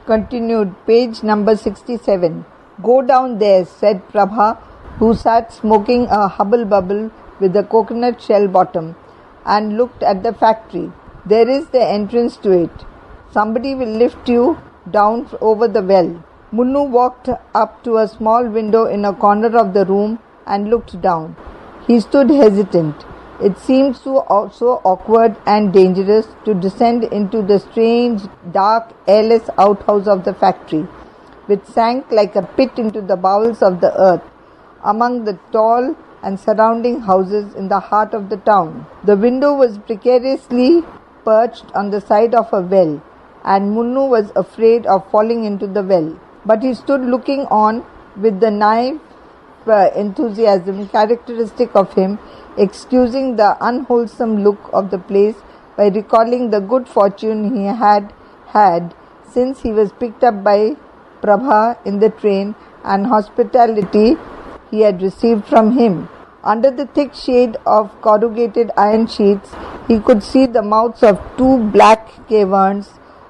Continued, page number 67. Go down there, said Prabha, who sat smoking a hubble-bubble with a coconut shell bottom, and looked at the factory. There is the entrance to it. Somebody will lift you down over the well. Munnu walked up to a small window in a corner of the room and looked down. He stood hesitant. It seemed so awkward and dangerous to descend into the strange, dark, airless outhouse of the factory, which sank like a pit into the bowels of the earth, among the tall and surrounding houses in the heart of the town. The window was precariously perched on the side of a well, and Munnu was afraid of falling into the well. But he stood looking on with the naive enthusiasm characteristic of him, excusing the unwholesome look of the place by recalling the good fortune he had had since he was picked up by Prabha in the train and hospitality he had received from him. Under the thick shade of corrugated iron sheets, he could see the mouths of two black caverns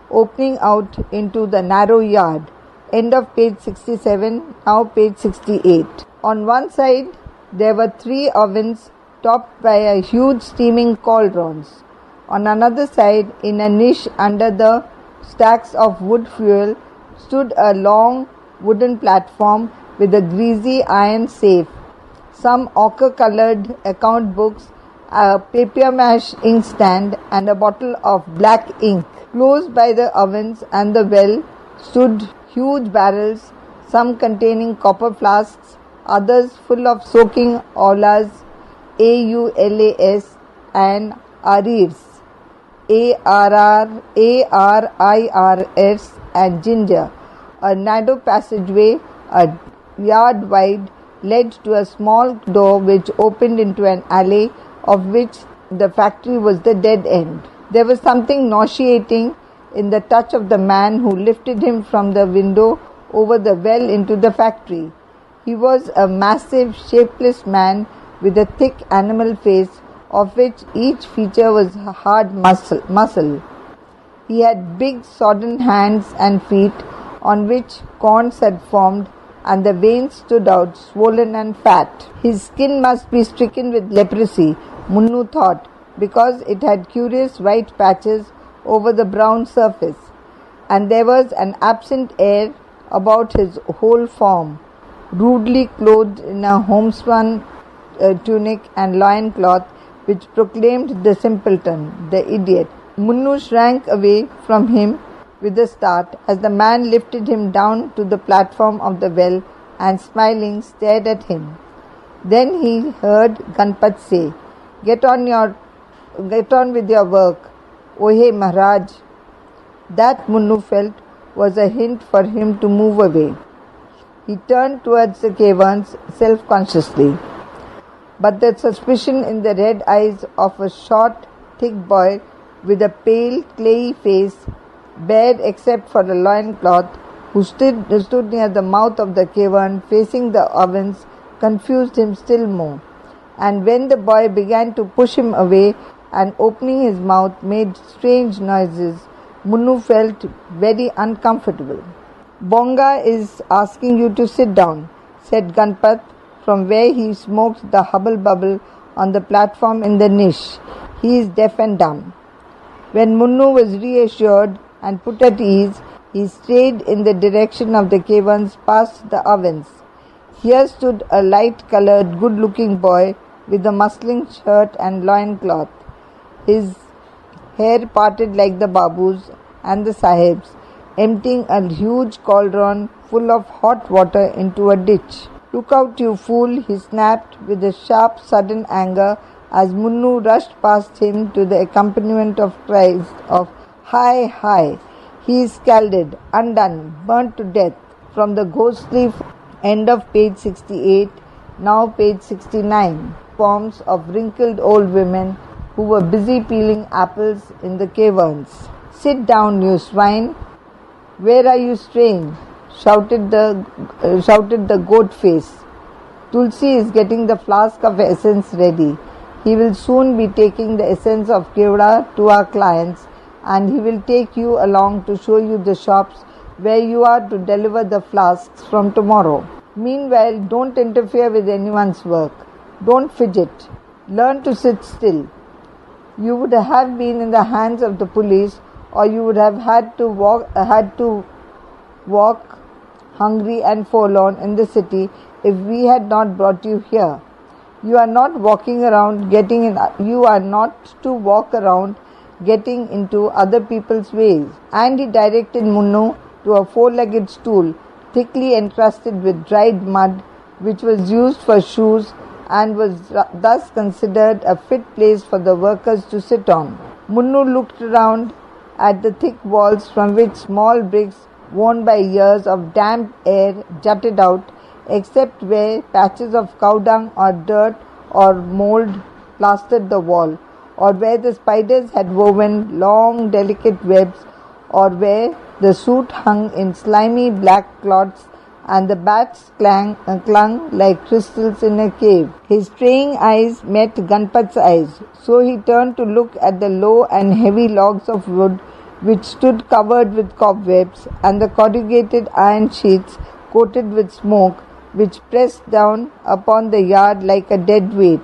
opening out into the narrow yard. End of page 67, now page 68. On one side, there were 3 ovens topped by a huge steaming cauldrons. On another side, in a niche under the stacks of wood fuel, stood a long wooden platform with a greasy iron safe, some ochre-colored account books, a papier-mâché inkstand, and a bottle of black ink. Close by the ovens and the well stood huge barrels, some containing copper flasks, others full of soaking aulas, AULAS, and arirs, ARIRS, and ginger. A narrow passageway, a yard wide, led to a small door which opened into an alley, of which the factory was the dead end. There was something nauseating in the touch of the man who lifted him from the window over the well into the factory. He was a massive, shapeless man with a thick animal face, of which each feature was hard muscle. He had big, sodden hands and feet on which corns had formed, and the veins stood out, swollen and fat. His skin must be stricken with leprosy, Munnu thought, because it had curious white patches over the brown surface, and there was an absent air about his whole form. Rudely clothed in a homespun tunic and loincloth, which proclaimed the simpleton, the idiot. Munnu shrank away from him with a start as the man lifted him down to the platform of the well and, smiling, stared at him. Then he heard Ganpat say, Get on with your work, Ohe Maharaj." That Munnu felt was a hint for him to move away. He turned towards the caverns self-consciously, but the suspicion in the red eyes of a short, thick boy with a pale, clayey face, bare except for a loincloth, who stood near the mouth of the cavern facing the ovens, confused him still more. And when the boy began to push him away and, opening his mouth, made strange noises, Munnu felt very uncomfortable. "Bonga is asking you to sit down," said Ganpat from where he smoked the hubble-bubble on the platform in the niche. "He is deaf and dumb." When Munnu was reassured and put at ease, he strayed in the direction of the caverns past the ovens. Here stood a light-coloured, good-looking boy with a muslin shirt and loincloth, his hair parted like the babus and the sahibs, emptying a huge cauldron full of hot water into a ditch. "Look out, you fool," he snapped with a sharp, sudden anger as Munnu rushed past him to the accompaniment of cries of "Hi, hi!" "He is scalded, undone, burnt to death," from the ghostly end of page 68, now page 69, forms of wrinkled old women who were busy peeling apples in the caverns. "Sit down, you swine! Where are you straying?" shouted the goat face. "Tulsi is getting the flask of essence ready. He will soon be taking the essence of Kevda to our clients, and he will take you along to show you the shops where you are to deliver the flasks from tomorrow. Meanwhile, don't interfere with anyone's work. Don't fidget. Learn to sit still. You would have been in the hands of the police, or you would have had to walk hungry and forlorn in the city if we had not brought you here. You are not to walk around getting into other people's ways. And he directed Munnu to a four-legged stool thickly encrusted with dried mud, which was used for shoes and was thus considered a fit place for the workers to sit on. Munnu looked around at the thick walls from which small bricks worn by years of damp air jutted out, except where patches of cow dung or dirt or mold plastered the wall, or where the spiders had woven long delicate webs, or where the soot hung in slimy black clots and the bats clung like crystals in a cave. His straying eyes met Ganpat's eyes, so he turned to look at the low and heavy logs of wood which stood covered with cobwebs, and the corrugated iron sheets coated with smoke which pressed down upon the yard like a dead weight.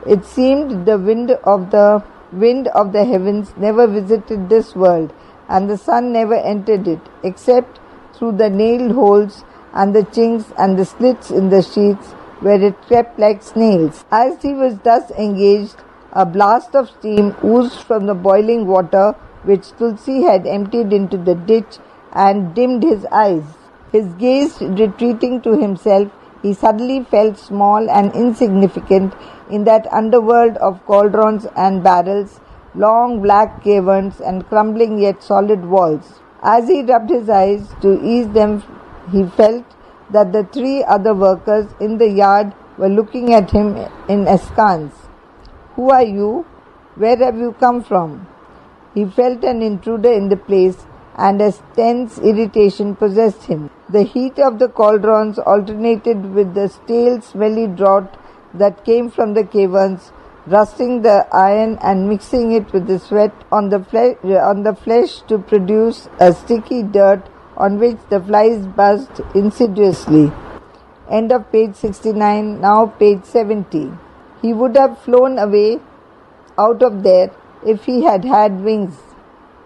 It seemed the wind of the heavens never visited this world, and the sun never entered it, except through the nailed holes and the chinks and the slits in the sheets where it crept like snails. As he was thus engaged, a blast of steam oozed from the boiling water which Tulsi had emptied into the ditch and dimmed his eyes. His gaze retreating to himself, he suddenly felt small and insignificant in that underworld of cauldrons and barrels, long black caverns and crumbling yet solid walls. As he rubbed his eyes to ease them, he felt that the three other workers in the yard were looking at him in askance. "Who are you? Where have you come from?" He felt an intruder in the place, and a tense irritation possessed him. The heat of the cauldrons alternated with the stale, smelly draught that came from the caverns, rusting the iron and mixing it with the sweat on the flesh to produce a sticky dirt on which the flies buzzed insidiously. End of page 69, now page 70. He would have flown away out of there if he had had wings.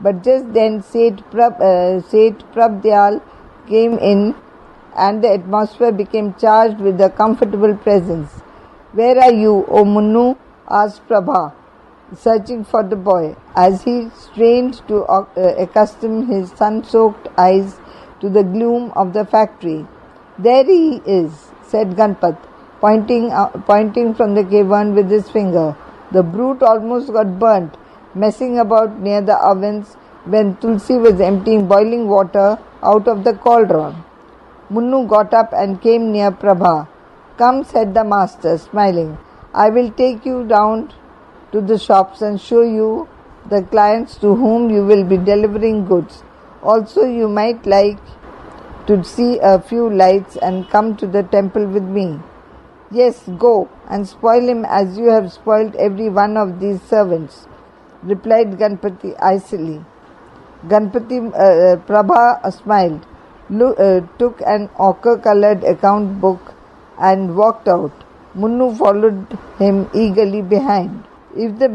But just then Seth Prabdyal came in, and the atmosphere became charged with a comfortable presence. "Where are you, O Munnu?" asked Prabha, searching for the boy, as he strained to accustom his sun-soaked eyes to the gloom of the factory. "There he is," said Ganpat, pointing from the cavern with his finger. "The brute almost got burnt, messing about near the ovens when Tulsi was emptying boiling water out of the cauldron." Munnu got up and came near Prabha. "Come," said the master, smiling. "I will take you down to the shops and show you the clients to whom you will be delivering goods. Also, you might like to see a few lights and come to the temple with me." "Yes, go and spoil him as you have spoiled every one of these servants," replied Ganpati icily. Prabha smiled, took an ochre-colored account book and walked out. Munnu followed him eagerly behind. If the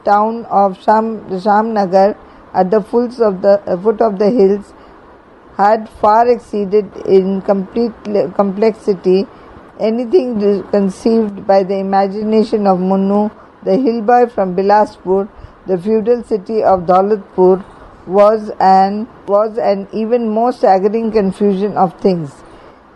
town of Shamnagar at the foot of the hills had far exceeded in complexity anything conceived by the imagination of Munnu, the hill boy from Bilaspur, the feudal city of Daulatpur, was an even more staggering confusion of things.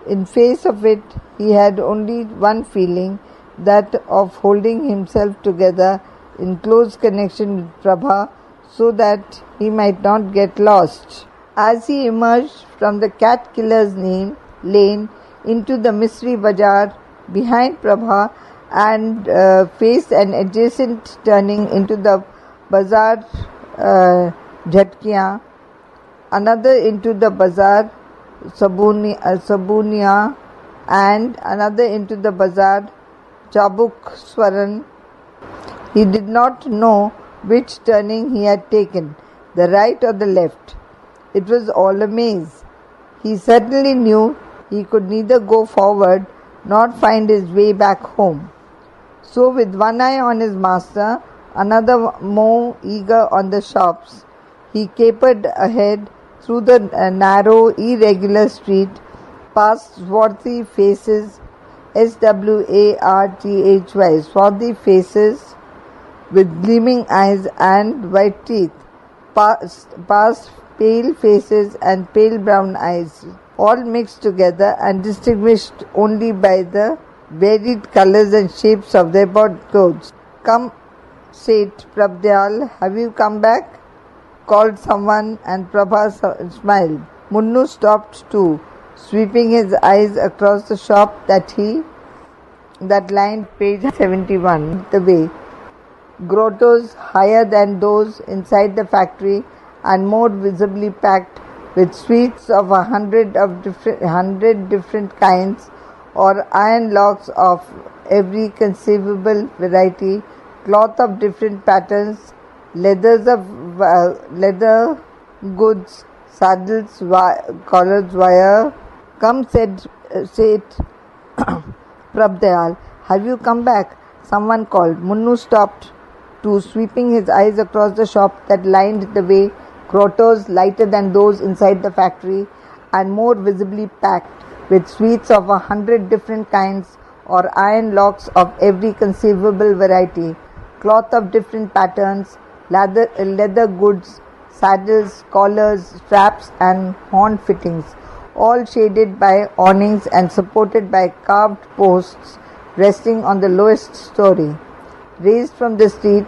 In face of it, he had only one feeling, that of holding himself together in close connection with Prabha so that he might not get lost. As he emerged from the cat killer's lane into the Misri Bazaar behind Prabha and faced an adjacent turning into the Bazaar Jhatkiyan, another into the Bazaar Sabunia, and another into the Bazaar Chabuk Swaran. He did not know which turning he had taken, the right or the left. It was all a maze. He certainly knew he could neither go forward nor find his way back home. So, with one eye on his master, another more eager on the shops, he capered ahead through the narrow, irregular street, past swarthy faces, swarthy, swarthy faces with gleaming eyes and white teeth, past pale faces and pale brown eyes, all mixed together and distinguished only by the varied colors and shapes of their clothes. "Come, Seth Prabdayal, have you come back?" called someone, and Prabha smiled. Munnu stopped too, sweeping his eyes across the shop that lined page 71 the way. Grottos higher than those inside the factory and more visibly packed with sweets of 100 different kinds, or iron locks of every conceivable variety, cloth of different patterns, leather goods, saddles, collars, wire. "Come," said Prabdayal, "have you come back?" someone called. Munnu stopped too, sweeping his eyes across the shop that lined the way. Grottos lighter than those inside the factory and more visibly packed with sweets of 100 different kinds, or iron locks of every conceivable variety, cloth of different patterns, leather goods, saddles, collars, straps and horn fittings, all shaded by awnings and supported by carved posts resting on the lowest story, raised from the street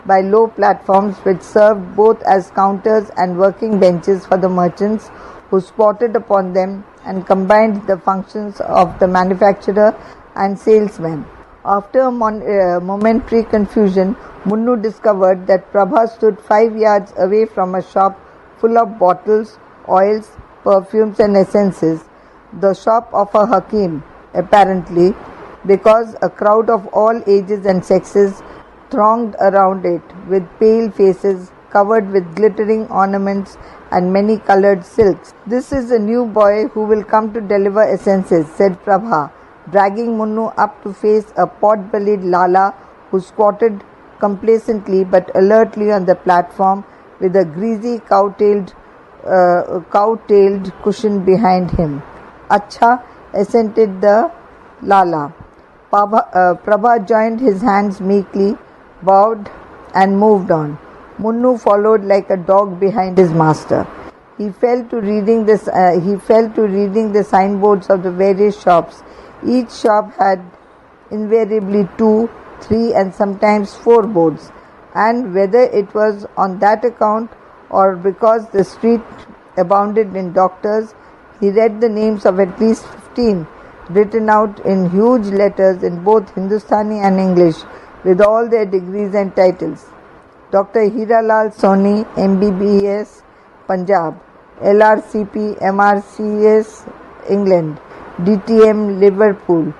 by low platforms which served both as counters and working benches for the merchants who squatted upon them and combined the functions of the manufacturer and salesman. After a momentary confusion, Munnu discovered that Prabha stood 5 yards away from a shop full of bottles, oils, perfumes and essences, the shop of a Hakim, apparently, because a crowd of all ages and sexes thronged around it with pale faces covered with glittering ornaments and many-colored silks. "This is a new boy who will come to deliver essences," said Prabha, dragging Munnu up to face a pot-bellied Lala who squatted complacently but alertly on the platform with a greasy cow-tailed cushion behind him. "Acha," assented the Lala. Prabha joined his hands meekly, bowed and moved on. Munnu followed like a dog behind his master. He fell to reading the signboards of the various shops. Each shop had invariably 2, 3 and sometimes 4 boards, and whether it was on that account or because the street abounded in doctors, he read the names of at least 15 written out in huge letters in both Hindustani and English with all their degrees and titles. Dr. Hiralal Soni, MBBS, Punjab; LRCP, MRCS, England; DTM, Liverpool;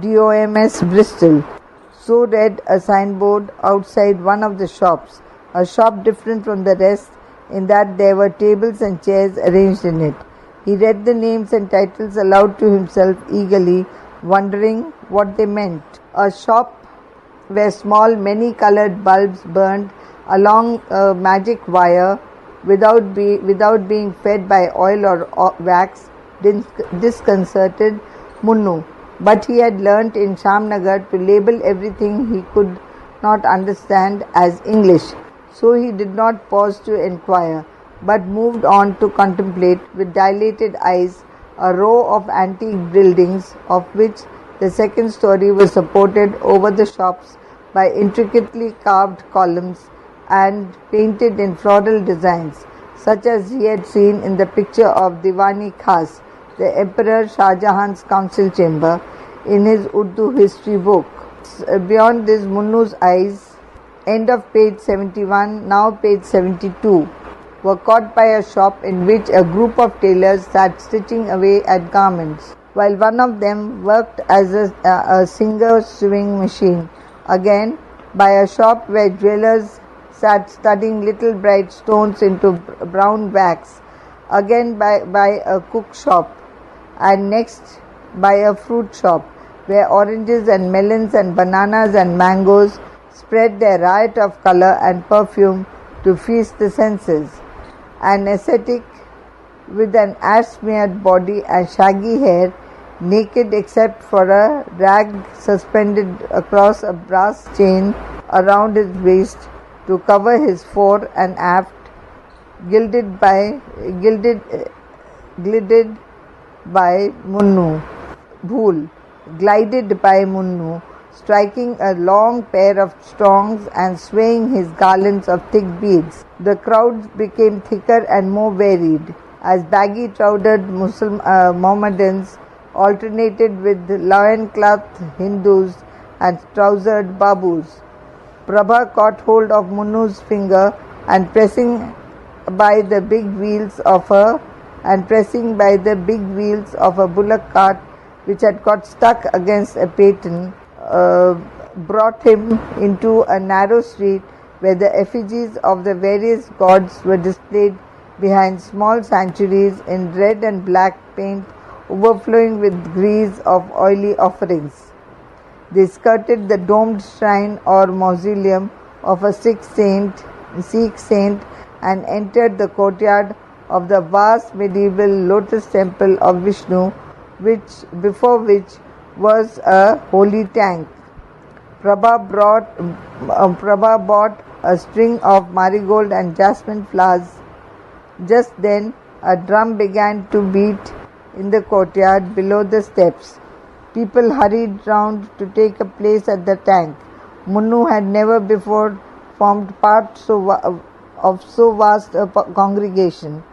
DOMS, Bristol. So read a signboard outside one of the shops, a shop different from the rest in that there were tables and chairs arranged in it. He read the names and titles aloud to himself eagerly, wondering what they meant. A shop where small many-colored bulbs burned along a magic wire without being fed by oil or wax disconcerted Munnu, but he had learnt in Shamnagar to label everything he could not understand as English, so he did not pause to enquire, but moved on to contemplate with dilated eyes a row of antique buildings, of which the second story was supported over the shops by intricately carved columns and painted in floral designs, such as he had seen in the picture of Diwani Khas, the Emperor Shah Jahan's council chamber, in his Urdu history book. Beyond this, Munnu's eyes, end of page 71, now page 72, were caught by a shop in which a group of tailors sat stitching away at garments, while one of them worked as a singer sewing machine. Again, by a shop where jewelers sat studying little bright stones into brown wax, again by a cook shop, and next by a fruit shop, where oranges and melons and bananas and mangoes spread their riot of color and perfume to feast the senses. An ascetic with an ash-smeared body and shaggy hair, naked except for a rag suspended across a brass chain around his waist to cover his fore and aft, glided by Munnu, striking a long pair of strongs and swaying his garlands of thick beads. The crowds became thicker and more varied, as baggy-trousered Mohammedans alternated with loincloth Hindus and trousered Babus. Prabha caught hold of Munnu's finger and pressing by the big wheels of a bullock cart which had got stuck against a paten, brought him into a narrow street where the effigies of the various gods were displayed behind small sanctuaries in red and black paint overflowing with grease of oily offerings. They skirted the domed shrine or mausoleum of a Sikh saint and entered the courtyard of the vast medieval lotus temple of Vishnu, before which was a holy tank. Prabha bought a string of marigold and jasmine flowers. Just then a drum began to beat in the courtyard below the steps. People hurried round to take a place at the tank. Munnu had never before formed part of so vast a congregation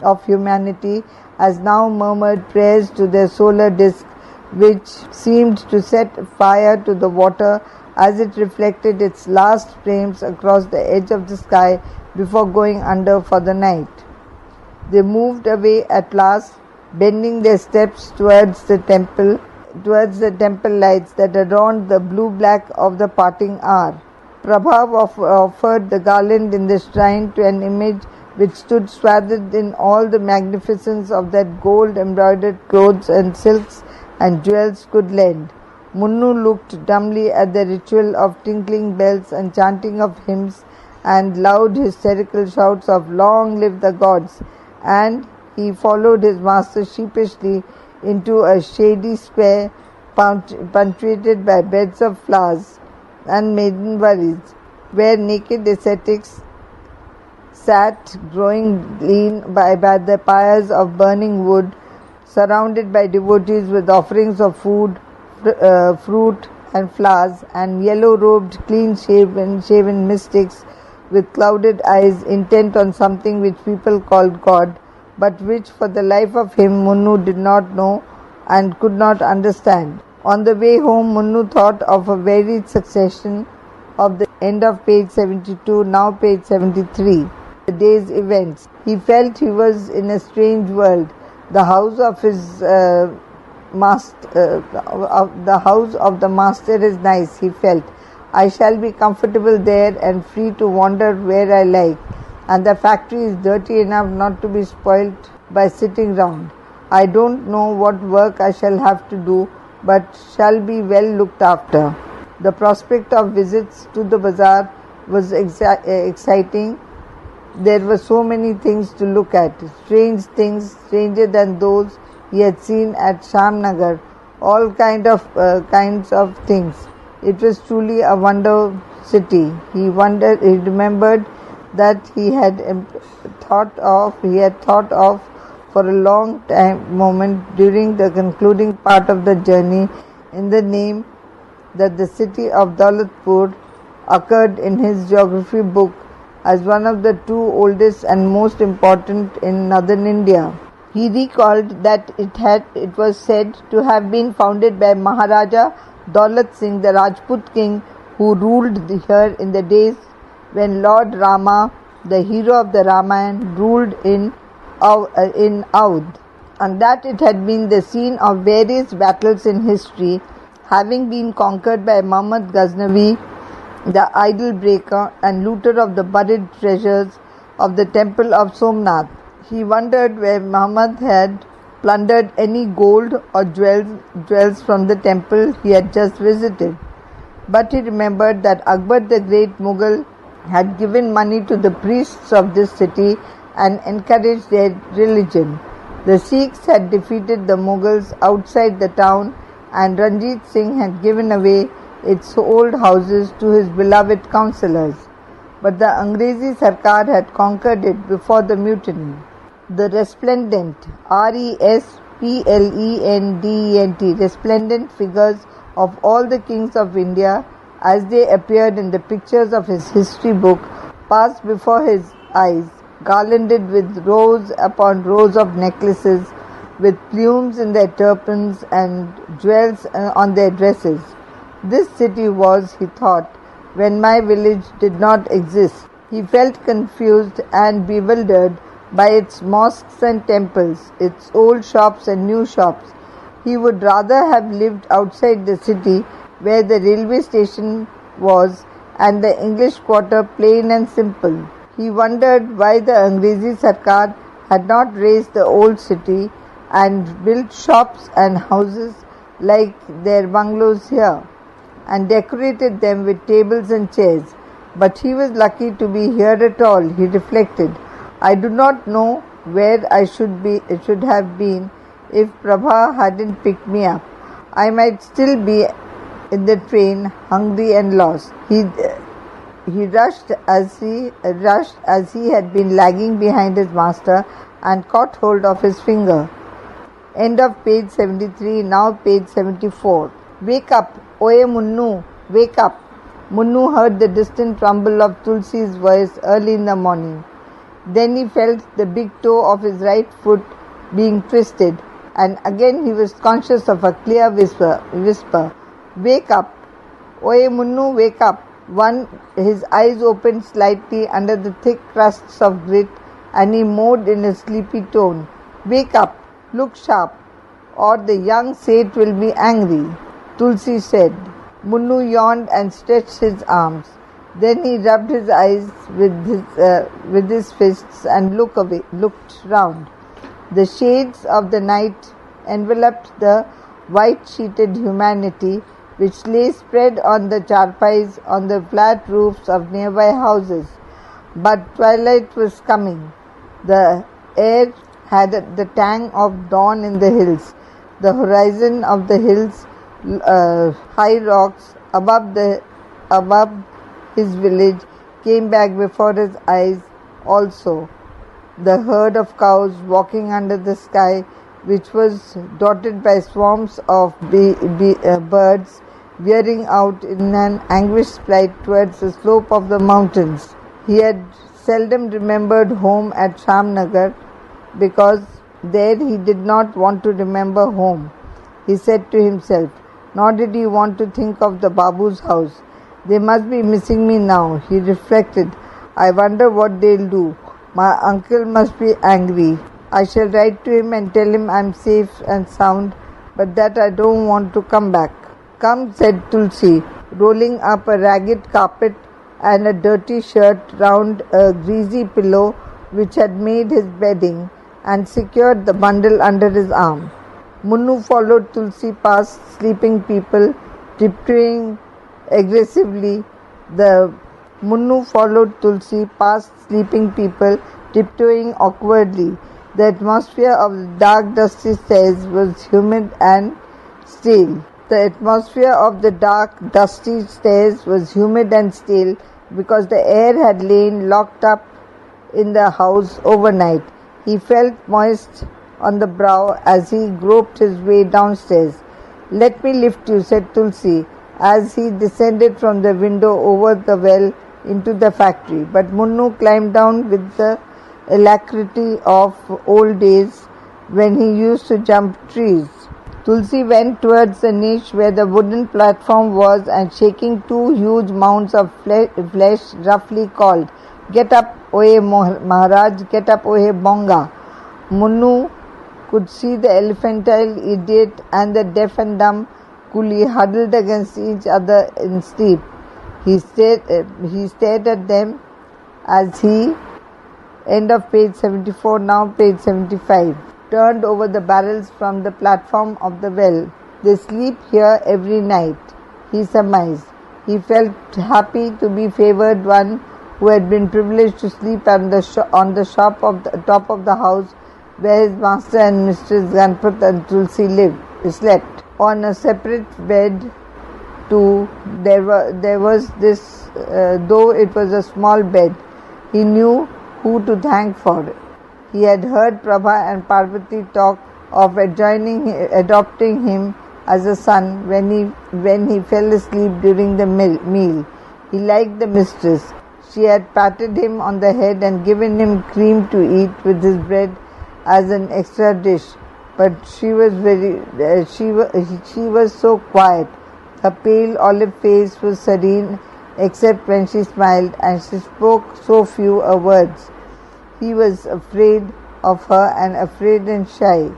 of humanity as now murmured prayers to their solar disk, which seemed to set fire to the water as it reflected its last flames across the edge of the sky before going under for the night. They moved away at last, bending their steps towards the temple lights that adorned the blue-black of the parting hour. Prabha offered the garland in the shrine to an image which stood swathed in all the magnificence of that gold-embroidered clothes and silks and jewels could lend. Munnu looked dumbly at the ritual of tinkling bells and chanting of hymns and loud hysterical shouts of "Long live the gods!" and he followed his master sheepishly into a shady square punctuated by beds of flowers and maidenvaries, where naked ascetics sat growing lean by the pyres of burning wood, surrounded by devotees with offerings of food, fruit and flowers, and yellow-robed, clean-shaven mystics with clouded eyes intent on something which people called God, but which for the life of him Munnu did not know and could not understand. On the way home, Munnu thought of a varied succession of the end of page 72, now page 73, the day's events. He felt he was in a strange world. The house of the master is nice, he felt. I shall be comfortable there and free to wander where I like. And the factory is dirty enough not to be spoilt by sitting round. I don't know what work I shall have to do, but shall be well looked after. The prospect of visits to the bazaar was exciting. There were so many things to look at, strange things, stranger than those he had seen at Shamnagar, all kinds of things. It was truly a wonder city. He remembered that he had thought of for a long moment during the concluding part of the journey in the name that the city of Daulatpur occurred in his geography book as one of the two oldest and most important in northern India. He recalled that it was said to have been founded by Maharaja Daulat Singh, the Rajput king who ruled here in the days when Lord Rama, the hero of the Ramayana, ruled in Oudh, and that it had been the scene of various battles in history, having been conquered by Muhammad Ghaznavi, the idol breaker and looter of the buried treasures of the temple of Somnath. He wondered where Muhammad had plundered any gold or jewels from the temple he had just visited. But he remembered that Akbar the great Mughal had given money to the priests of this city and encouraged their religion. The Sikhs had defeated the Mughals outside the town, and Ranjit Singh had given away its old houses to his beloved councillors. But the Angrezi Sarkar had conquered it before the mutiny. The resplendent, resplendent, resplendent figures of all the kings of India, as they appeared in the pictures of his history book, passed before his eyes, garlanded with rows upon rows of necklaces, with plumes in their turbans and jewels on their dresses. This city was, he thought, when my village did not exist. He felt confused and bewildered by its mosques and temples, its old shops and new shops. He would rather have lived outside the city, where the railway station was and the English quarter plain and simple. He wondered why the Angrezi Sarkar had not raised the old city and built shops and houses like their bungalows here, and decorated them with tables and chairs. But he was lucky to be here at all, he reflected. I do not know where I should have been if Prabha hadn't picked me up. I might still be in the train, hungry and lost. He rushed as he had been lagging behind his master, and caught hold of his finger. End of page 73, now page 74. Wake up, Oye Munnu, wake up. Munnu heard the distant rumble of Tulsi's voice early in the morning. Then he felt the big toe of his right foot being twisted, and again he was conscious of a clear whisper, wake up, Oye Munnu, wake up. His eyes opened slightly under the thick crusts of grit, and he mowed in a sleepy tone, wake up, look sharp, or the young sage will be angry. Tulsi said. Munnu yawned and stretched his arms. Then he rubbed his eyes with his fists and looked round. The shades of the night enveloped the white-sheeted humanity which lay spread on the charpais on the flat roofs of nearby houses. But twilight was coming. The air had the tang of dawn in the hills. The horizon of the hills, high rocks above his village, came back before his eyes also. The herd of cows walking under the sky, which was dotted by swarms of birds, veering out in an anguished flight towards the slope of the mountains. He had seldom remembered home at Shamnagar, because there he did not want to remember home, he said to himself. Nor did he want to think of the Babu's house. They must be missing me now, he reflected. I wonder what they'll do. My uncle must be angry. I shall write to him and tell him I'm safe and sound, but that I don't want to come back. Come, said Tulsi, rolling up a ragged carpet and a dirty shirt round a greasy pillow which had made his bedding, and secured the bundle under his arm. Munnu followed Tulsi past sleeping people, tiptoeing aggressively. Munnu followed Tulsi past sleeping people, tiptoeing awkwardly. The atmosphere of the dark, dusty stairs was humid and stale. Because the air had lain locked up in the house overnight. He felt moist on the brow as he groped his way downstairs. Let me lift you, said Tulsi, as he descended from the window over the well into the factory. But Munnu climbed down with the alacrity of old days when he used to jump trees. Tulsi went towards the niche where the wooden platform was, and shaking two huge mounds of flesh roughly called, Get up, Oye Maharaj, get up, Oye Bonga. Munnu could see the elephantine idiot and the deaf and dumb Coolie huddled against each other in sleep. He stared at them as he End of page 74, now page 75. Turned over the barrels from the platform of the well. They sleep here every night, he surmised. He felt happy to be favoured one who had been privileged to sleep on the top of the house where his master and Mistress Ganpat and Tulsi slept. On a separate bed too, there was this, though it was a small bed, he knew who to thank for it. He had heard Prabha and Parvati talk of adopting him as a son when he fell asleep during the meal. He liked the mistress. She had patted him on the head and given him cream to eat with his bread as an extra dish. But she was so quiet. Her pale olive face was serene except when she smiled, and she spoke so few words. He was afraid of her and afraid and shy.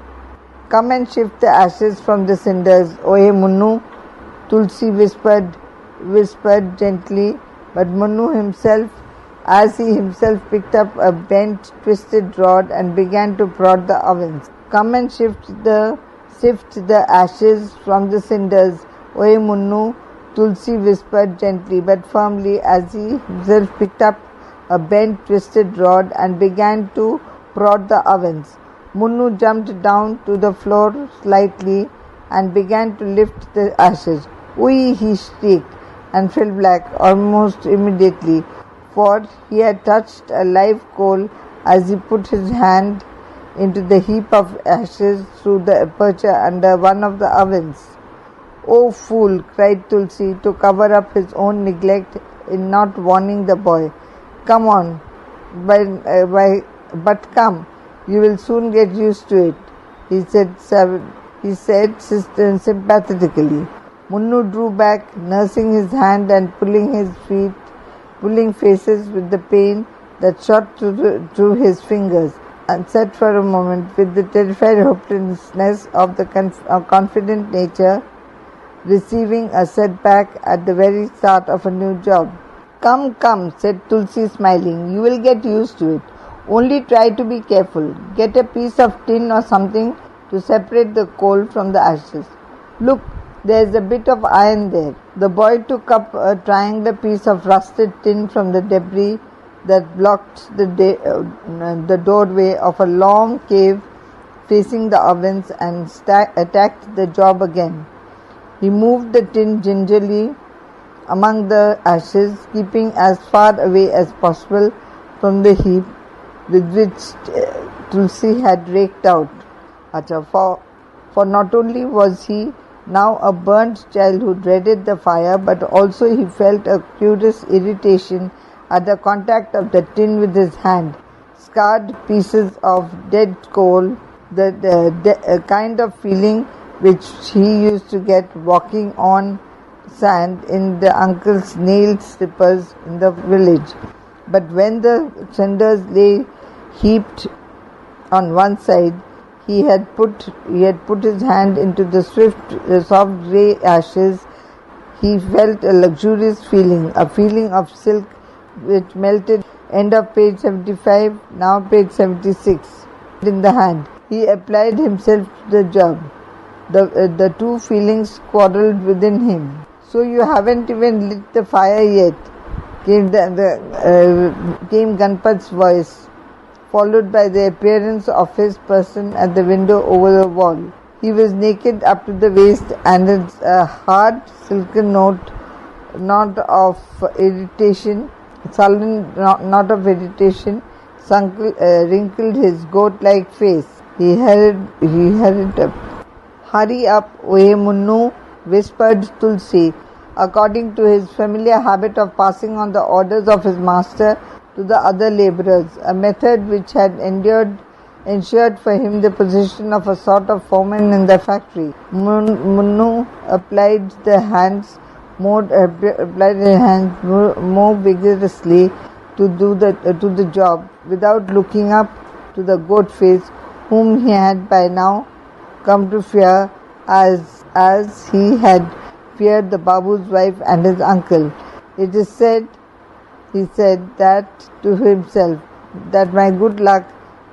Come and shift the ashes from the cinders, Oye Munnu, Tulsi whispered gently, but Munnu himself, as he himself picked up a bent, twisted rod and began to prod the ovens. Come and sift the ashes from the cinders, Oye Munnu, Tulsi whispered gently but firmly as he himself picked up a bent, twisted rod and began to prod the ovens. Munnu jumped down to the floor slightly and began to lift the ashes. Ui, he shrieked and fell back almost immediately, for he had touched a live coal as he put his hand into the heap of ashes through the aperture under one of the ovens. Oh fool, cried Tulsi, to cover up his own neglect in not warning the boy. Come on, but come. You will soon get used to it, he said sympathetically. Munnu drew back, nursing his hand and pulling faces with the pain that shot through his fingers, and sat for a moment with the terrified hopelessness of the confident nature receiving a setback at the very start of a new job. Come, said Tulsi smiling. You will get used to it. Only try to be careful. Get a piece of tin or something to separate the coal from the ashes. Look, there is a bit of iron there. The boy took up a triangular piece of rusted tin from the debris that blocked the doorway of a long cave facing the ovens and attacked the job again. He moved the tin gingerly among the ashes, keeping as far away as possible from the heap with which Tulsi had raked out. For not only was he now a burnt child who dreaded the fire, but also he felt a curious irritation at the contact of the tin with his hand. Scarred pieces of dead coal, the kind of feeling which he used to get walking on sand in the uncle's nail slippers in the village. But when the cinders lay heaped on one side, he had put his hand into the soft grey ashes. He felt a luxurious feeling, a feeling of silk which melted. End of page 75, now page 76. In the hand, he applied himself to the job. The two feelings quarrelled within him. So you haven't even lit the fire yet, came Ganpat's voice, followed by the appearance of his person at the window over the wall. He was naked up to the waist, and a hard silken knot of irritation, wrinkled his goat-like face. He hurried up. Hurry up, Oye Munnu, whispered Tulsi, according to his familiar habit of passing on the orders of his master to the other labourers, a method which had ensured for him the position of a sort of foreman in the factory. Munnu applied his hands more vigorously to the job, without looking up to the goat face, whom he had by now come to fear as he had feared the Babu's wife and his uncle. It is said, he said that to himself, that my good luck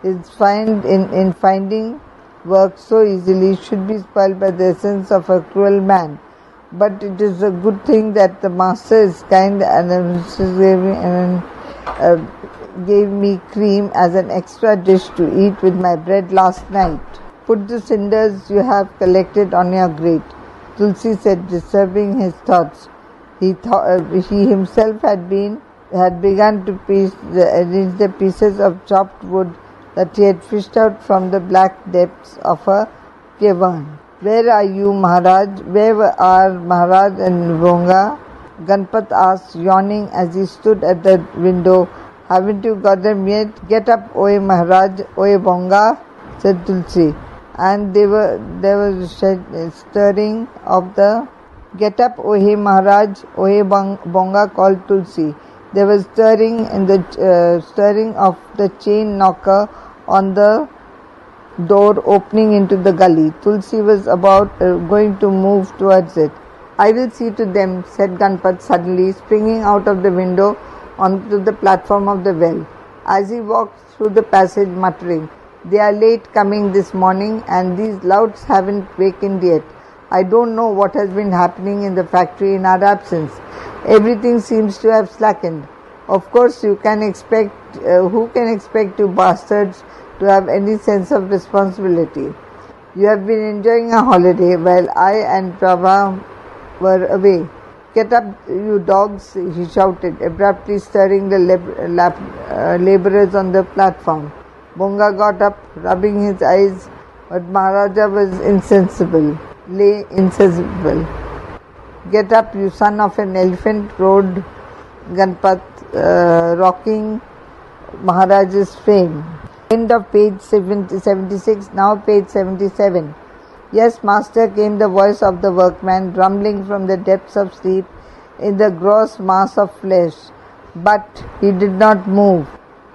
is in finding work so easily should be spoiled by the essence of a cruel man. But it is a good thing that the master is kind and gave me cream as an extra dish to eat with my bread last night. Put the cinders you have collected on your grate, Tulsi said, disturbing his thoughts. He himself had begun to arrange the pieces of chopped wood that he had fished out from the black depths of a cavern. Where are you, Maharaj? Where are Maharaj and Bonga? Ganpat asked, yawning as he stood at the window. Haven't you got them yet? Get up, Oye Maharaj, Oye Bonga, said Tulsi. And there was stirring of the Get up, Ohe Maharaj, Ohe Bonga, called Tulsi. There was stirring of the chain knocker on the door opening into the gully. Tulsi was going to move towards it. I will see to them, said Ganpat suddenly, springing out of the window onto the platform of the well. As he walked through the passage muttering, they are late coming this morning and these louts haven't wakened yet. I don't know what has been happening in the factory in our absence. Everything seems to have slackened. Of course, who can expect you bastards to have any sense of responsibility? You have been enjoying a holiday while I and Prabha were away. Get up, you dogs, he shouted, abruptly stirring the labourers on the platform. Bonga got up, rubbing his eyes, but Maharaja lay insensible. Get up, you son of an elephant, roared Ganpat, rocking Maharaja's fame. End of page 76, now page 77. Yes, master, came the voice of the workman, rumbling from the depths of sleep in the gross mass of flesh. But he did not move.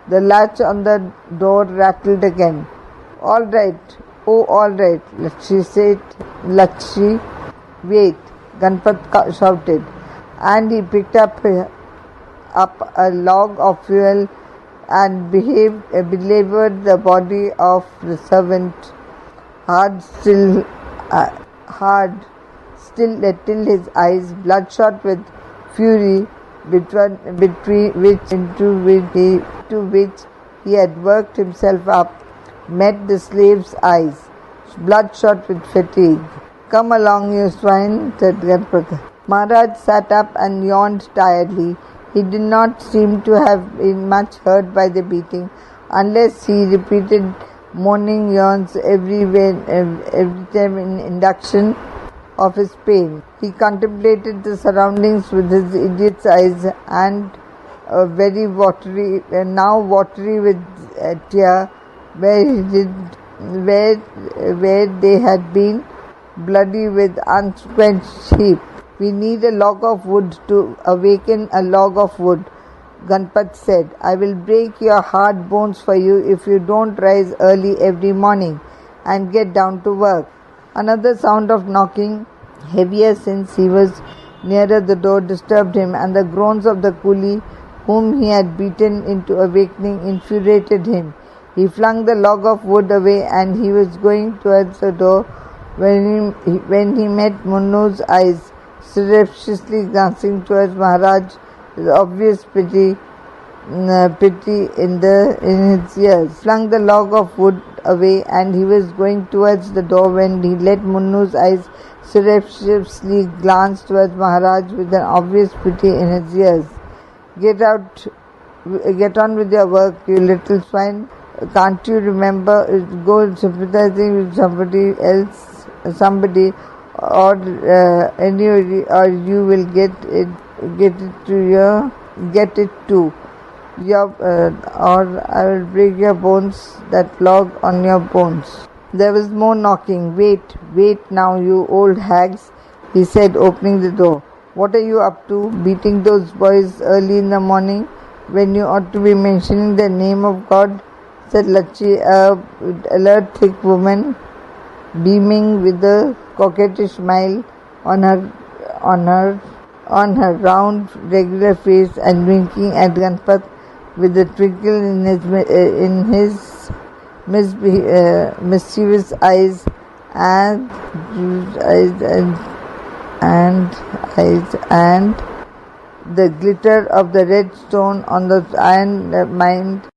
The latch on the door rattled again. All right, oh, all right, Lakshmi said. Lakshmi, wait, Ganpat shouted. And he picked up a log of fuel and belabored the body of the servant hard still till his eyes, bloodshot with fury, into which he had worked himself up, met the slave's eyes, bloodshot with fatigue. Come along, you swine, said Ganpat. Maharaj sat up and yawned tiredly. He did not seem to have been much hurt by the beating, unless he repeated moaning yawns every time in induction of his pain. He contemplated the surroundings with his idiot's eyes and very watery, now watery with tear, where they had been bloody with unquenched heat. We need a log of wood to awaken a log of wood, Ganpat said. I will break your hard bones for you if you don't rise early every morning and get down to work. Another sound of knocking, heavier since he was nearer the door, disturbed him, and the groans of the coolie whom he had beaten into awakening infuriated him. He flung the log of wood away and he was going towards the door when he met Munnu's eyes surreptitiously glancing towards Maharaj with obvious pity in his ears. Flung the log of wood away and he was going towards the door when he let Munnu's eyes surreptitiously glance towards Maharaj with an obvious pity in his ears. Get on with your work, you little swine. Can't you remember? Go sympathizing with somebody else, or anybody, or you will get it too. Or I will break your bones, that log on your bones. There was more knocking. Wait now, you old hags, he said, opening the door. What are you up to, beating those boys early in the morning when you ought to be mentioning the name of God? Said Lachi, a alert, thick woman, beaming with a coquettish smile on her round, regular face and winking at Ganpat with a twinkle in his mischievous eyes and the glitter of the red stone on the iron mind